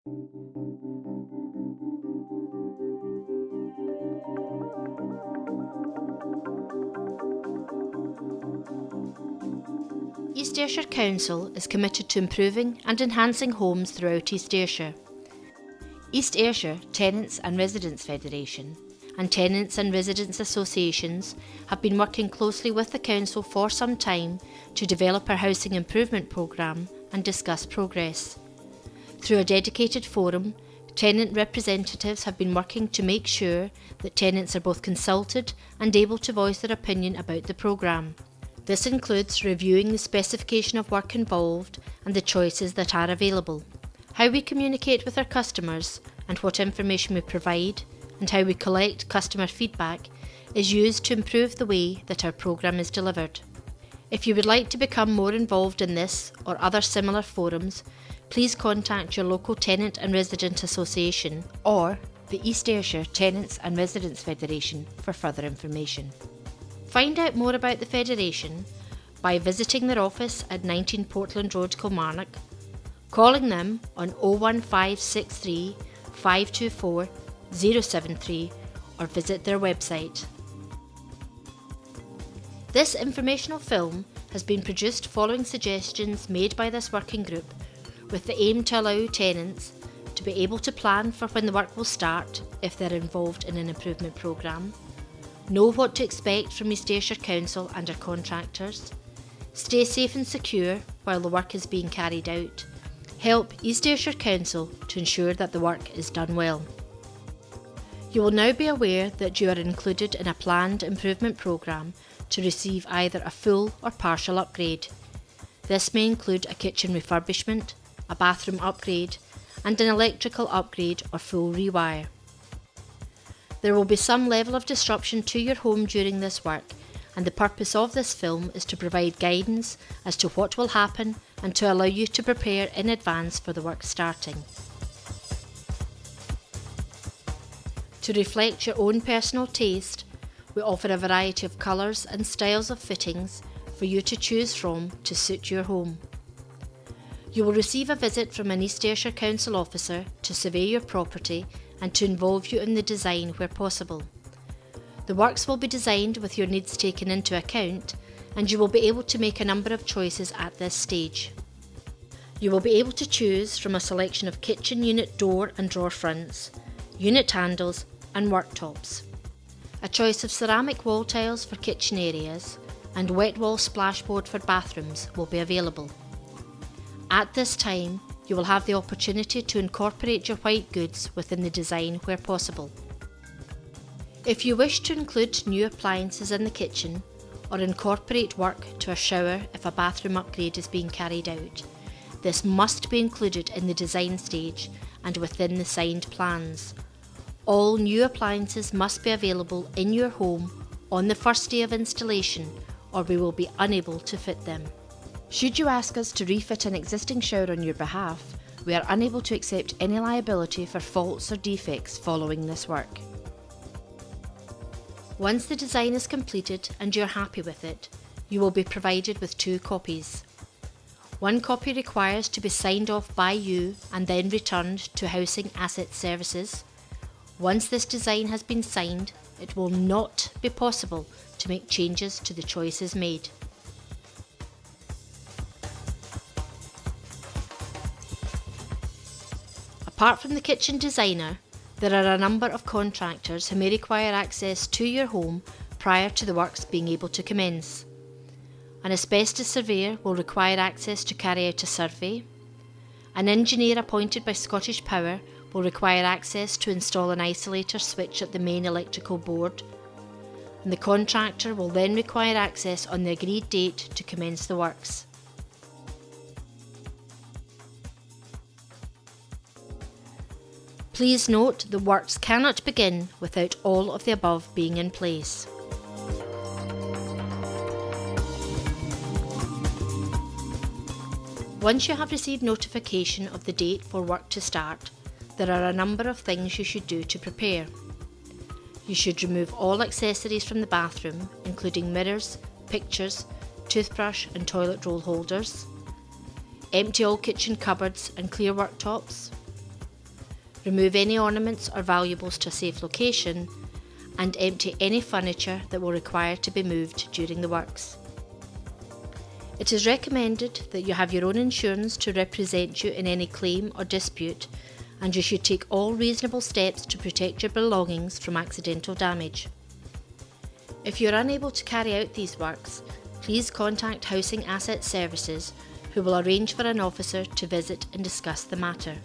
East Ayrshire Council is committed to improving and enhancing homes throughout East Ayrshire. East Ayrshire Tenants and Residents Federation and Tenants and Residents Associations have been working closely with the Council for some time to develop our housing improvement programme and discuss progress. Through a dedicated forum, tenant representatives have been working to make sure that tenants are both consulted and able to voice their opinion about the programme. This includes reviewing the specification of work involved and the choices that are available, how we communicate with our customers and what information we provide, and how we collect customer feedback is used to improve the way that our programme is delivered. If you would like to become more involved in this or other similar forums, please contact your local Tenant and Resident Association or the East Ayrshire Tenants and Residents Federation for further information. Find out more about the Federation by visiting their office at 19 Portland Road, Kilmarnock, calling them on 01563 524 073 or visit their website. This informational film has been produced following suggestions made by this working group with the aim to allow tenants to be able to plan for when the work will start if they're involved in an improvement programme, know what to expect from East Ayrshire Council and our contractors, stay safe and secure while the work is being carried out, help East Ayrshire Council to ensure that the work is done well. You will now be aware that you are included in a planned improvement programme to receive either a full or partial upgrade. This may include a kitchen refurbishment, a bathroom upgrade, and an electrical upgrade or full rewire. There will be some level of disruption to your home during this work, and the purpose of this film is to provide guidance as to what will happen and to allow you to prepare in advance for the work starting. To reflect your own personal taste, we offer a variety of colours and styles of fittings for you to choose from to suit your home. You will receive a visit from an East Ayrshire Council officer to survey your property and to involve you in the design where possible. The works will be designed with your needs taken into account, and you will be able to make a number of choices at this stage. You will be able to choose from a selection of kitchen unit door and drawer fronts, unit handles and worktops. A choice of ceramic wall tiles for kitchen areas and wet wall splashboard for bathrooms will be available. At this time, you will have the opportunity to incorporate your white goods within the design where possible. If you wish to include new appliances in the kitchen or incorporate work to a shower if a bathroom upgrade is being carried out, this must be included in the design stage and within the signed plans. All new appliances must be available in your home on the first day of installation, or we will be unable to fit them. Should you ask us to refit an existing shower on your behalf, we are unable to accept any liability for faults or defects following this work. Once the design is completed and you're happy with it, you will be provided with 2 copies. One copy requires to be signed off by you and then returned to Housing Asset Services. Once this design has been signed, it will not be possible to make changes to the choices made. Apart from the kitchen designer, there are a number of contractors who may require access to your home prior to the works being able to commence. An asbestos surveyor will require access to carry out a survey. An engineer appointed by Scottish Power will require access to install an isolator switch at the main electrical board, and the contractor will then require access on the agreed date to commence the works. Please note the works cannot begin without all of the above being in place. Once you have received notification of the date for work to start, there are a number of things you should do to prepare. You should remove all accessories from the bathroom, including mirrors, pictures, toothbrush and toilet roll holders. Empty all kitchen cupboards and clear worktops. remove any ornaments or valuables to a safe location, and empty any furniture that will require to be moved during the works. It is recommended that you have your own insurance to represent you in any claim or dispute, and you should take all reasonable steps to protect your belongings from accidental damage. If you are unable to carry out these works, please contact Housing Asset Services, who will arrange for an officer to visit and discuss the matter.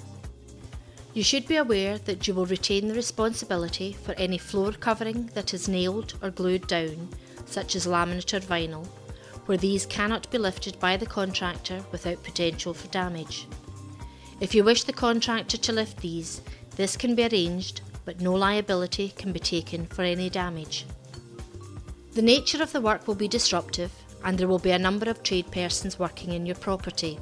You should be aware that you will retain the responsibility for any floor covering that is nailed or glued down, such as laminate or vinyl, where these cannot be lifted by the contractor without potential for damage. If you wish the contractor to lift these, this can be arranged, but no liability can be taken for any damage. The nature of the work will be disruptive, and there will be a number of trade persons working in your property.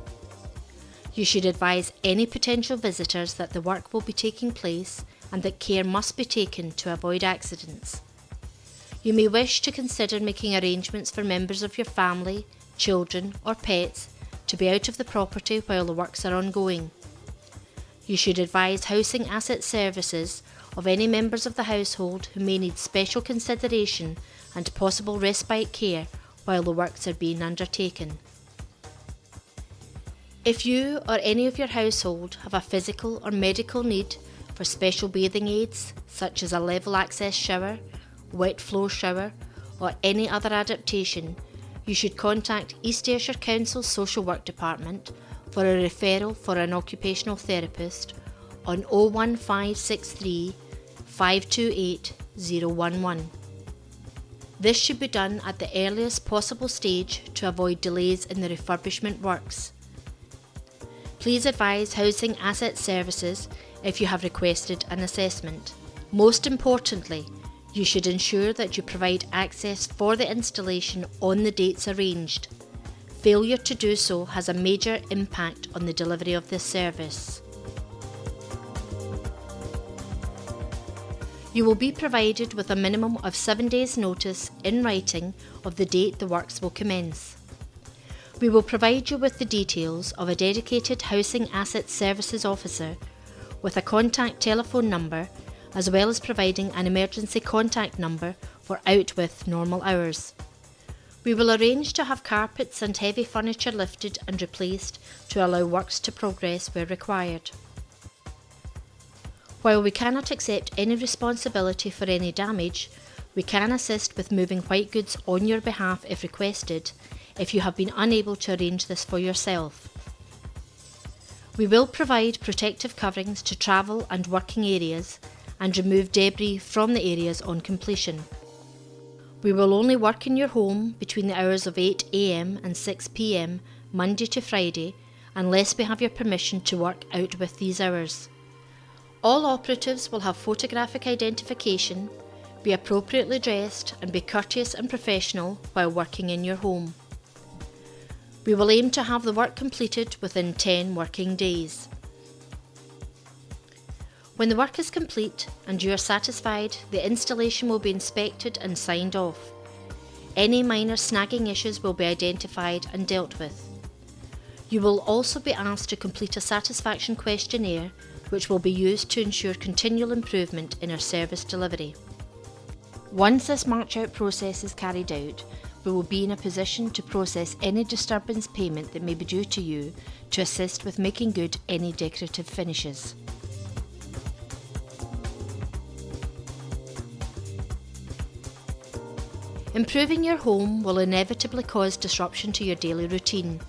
You should advise any potential visitors that the work will be taking place and that care must be taken to avoid accidents. You may wish to consider making arrangements for members of your family, children or pets to be out of the property while the works are ongoing. You should advise Housing Asset Services of any members of the household who may need special consideration and possible respite care while the works are being undertaken. If you or any of your household have a physical or medical need for special bathing aids, such as a level access shower, wet floor shower, or any other adaptation, you should contact East Ayrshire Council's Social Work Department for a referral for an occupational therapist on 01563 528 011. This should be done at the earliest possible stage to avoid delays in the refurbishment works. Please advise Housing Asset Services if you have requested an assessment. Most importantly, you should ensure that you provide access for the installation on the dates arranged. Failure to do so has a major impact on the delivery of this service. You will be provided with a minimum of 7 days' notice in writing of the date the works will commence. We will provide you with the details of a dedicated Housing Asset Services officer with a contact telephone number, as well as providing an emergency contact number for out with normal hours. We will arrange to have carpets and heavy furniture lifted and replaced to allow works to progress where required. While we cannot accept any responsibility for any damage, we can assist with moving white goods on your behalf if requested, if you have been unable to arrange this for yourself. We will provide protective coverings to travel and working areas and remove debris from the areas on completion. We will only work in your home between the hours of 8 AM and 6 PM Monday to Friday unless we have your permission to work out with these hours. All operatives will have photographic identification, be appropriately dressed and be courteous and professional while working in your home. We will aim to have the work completed within 10 working days. When the work is complete and you are satisfied, the installation will be inspected and signed off. Any minor snagging issues will be identified and dealt with. You will also be asked to complete a satisfaction questionnaire, which will be used to ensure continual improvement in our service delivery. Once this march-out process is carried out, we will be in a position to process any disturbance payment that may be due to you to assist with making good any decorative finishes. Improving your home will inevitably cause disruption to your daily routine.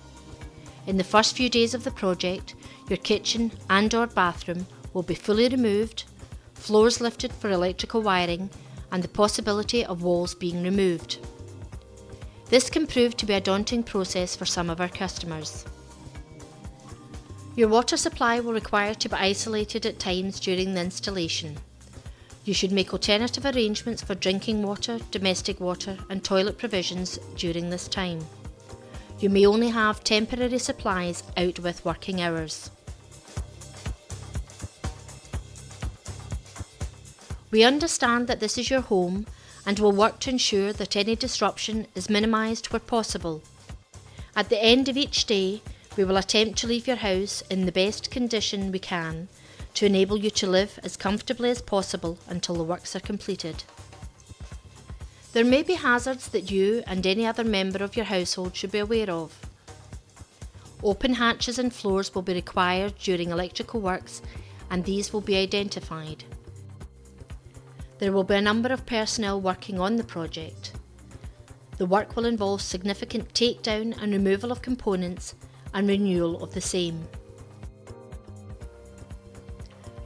In the first few days of the project, your kitchen and/or bathroom will be fully removed, floors lifted for electrical wiring, and the possibility of walls being removed. This can prove to be a daunting process for some of our customers. Your water supply will require to be isolated at times during the installation. You should make alternative arrangements for drinking water, domestic water and toilet provisions during this time. You may only have temporary supplies out with working hours. We understand that this is your home and will work to ensure that any disruption is minimised where possible. At the end of each day, we will attempt to leave your house in the best condition we can to enable you to live as comfortably as possible until the works are completed. There may be hazards that you and any other member of your household should be aware of. Open hatches and floors will be required during electrical works, and these will be identified. There will be a number of personnel working on the project. The work will involve significant takedown and removal of components and renewal of the same.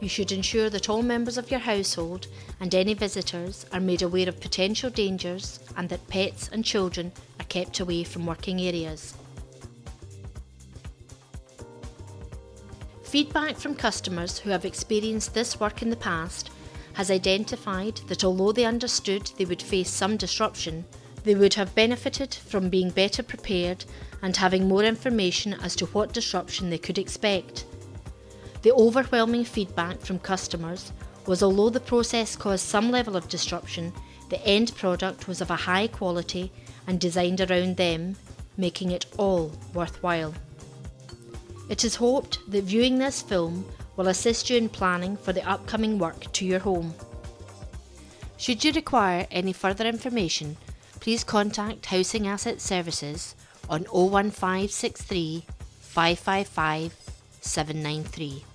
You should ensure that all members of your household and any visitors are made aware of potential dangers and that pets and children are kept away from working areas. Feedback from customers who have experienced this work in the past has identified that although they understood they would face some disruption, they would have benefited from being better prepared and having more information as to what disruption they could expect. The overwhelming feedback from customers was although the process caused some level of disruption, the end product was of a high quality and designed around them, making it all worthwhile. It is hoped that viewing this film will assist you in planning for the upcoming work to your home. Should you require any further information, please contact Housing Asset Services on 01563 555 793.